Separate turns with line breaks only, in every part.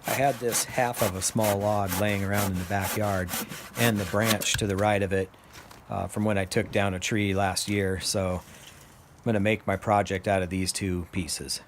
I had this half of a small log laying around in the backyard and the branch to the right of it from when I took down a tree last year, so I'm going to make my project out of these two pieces.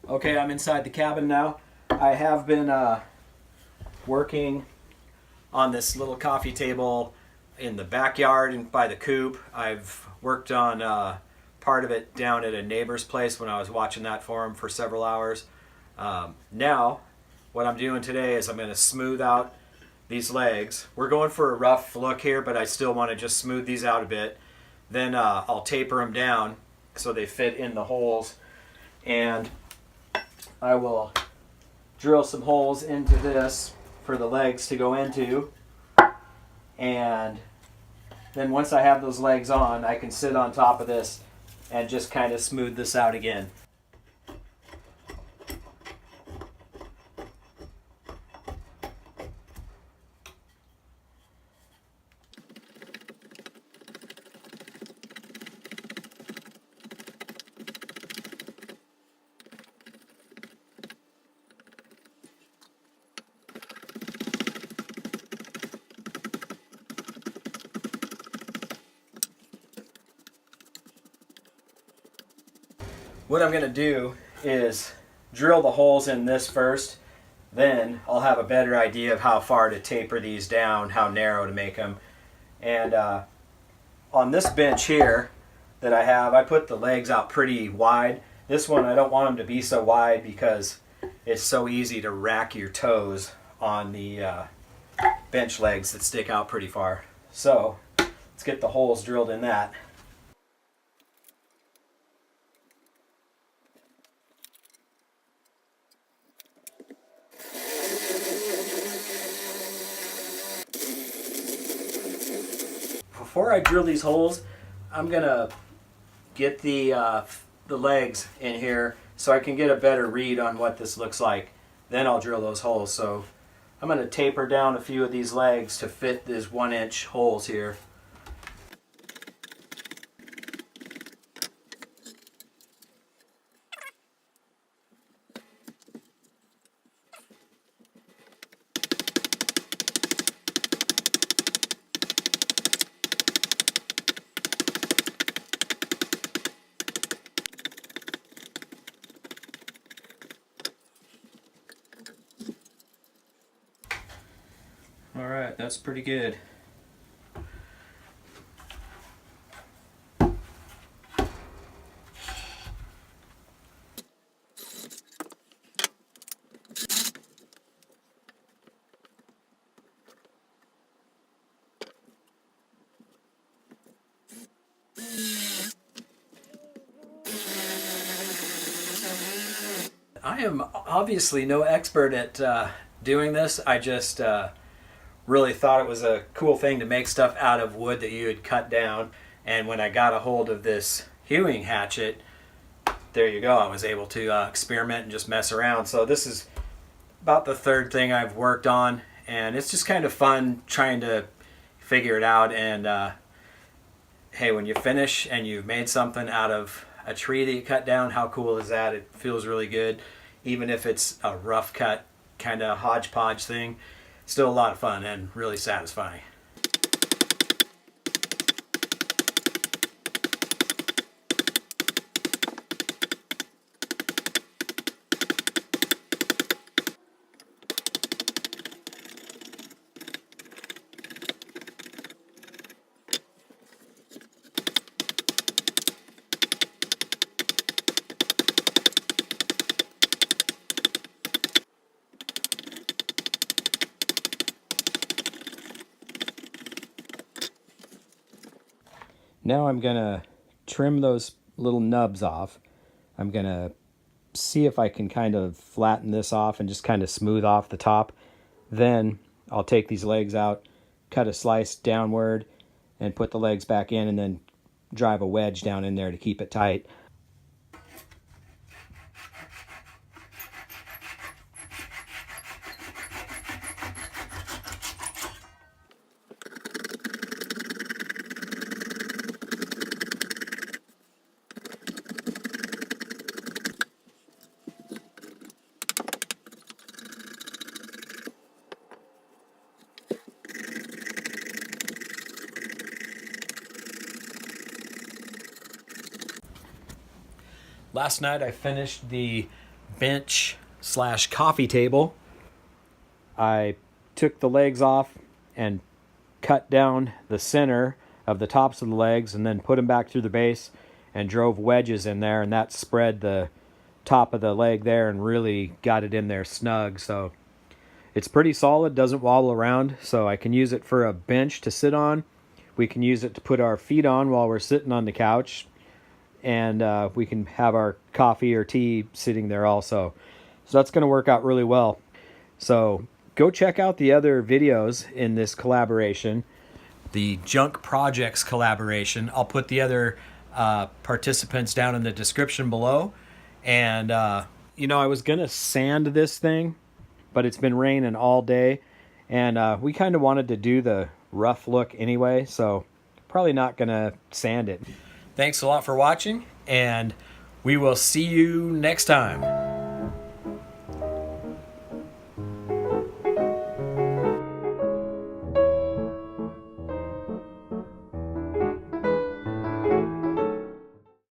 Okay, I'm inside the cabin now. I have been working on this little coffee table in the backyard and by the coop. I've worked on part of it down at a neighbor's place when I was watching that for him for several hours. Now, what I'm doing today is I'm going to smooth out these legs. We're going for a rough look here, but I still want to just smooth these out a bit. Then I'll taper them down so they fit in the holes, and I will drill some holes into this for the legs to go into, and then once I have those legs on, I can sit on top of this and just kind of smooth this out again. What I'm going to do is drill the holes in this first, then I'll have a better idea of how far to taper these down, how narrow to make them. And on this bench here that I have, I put the legs out pretty wide. This one I don't want them to be so wide because it's so easy to rack your toes on the bench legs that stick out pretty far. So let's get the holes drilled in that. Before I drill these holes, I'm gonna get the legs in here so I can get a better read on what this looks like. Then I'll drill those holes. So I'm going to taper down a few of these legs to fit these 1-inch holes here. All right, that's pretty good. I am obviously no expert at doing this. I just really thought it was a cool thing to make stuff out of wood that you had cut down. And when I got a hold of this hewing hatchet, there you go. I was able to experiment and just mess around. So this is about the third thing I've worked on, and it's just kind of fun trying to figure it out. And hey, when you finish and you've made something out of a tree that you cut down, how cool is that? It feels really good. Even if it's a rough cut kind of hodgepodge thing, still a lot of fun and really satisfying. Now I'm gonna trim those little nubs off. I'm gonna see if I can kind of flatten this off and just kind of smooth off the top. Then I'll take these legs out, cut a slice downward, and put the legs back in, and then drive a wedge down in there to keep it tight. Last night I finished the bench slash coffee table. I took the legs off and cut down the center of the tops of the legs and then put them back through the base and drove wedges in there, and that spread the top of the leg there and really got it in there snug. So it's pretty solid, doesn't wobble around, so I can use it for a bench to sit on. We can use it to put our feet on while we're sitting on the couch. And we can have our coffee or tea sitting there also. So that's going to work out really well. So go check out the other videos in this collaboration, the Junk Projects collaboration. I'll put the other participants down in the description below. And, you know, I was going to sand this thing, but it's been raining all day. And we kind of wanted to do the rough look anyway, so probably not going to sand it. Thanks a lot for watching, and we will see you next time.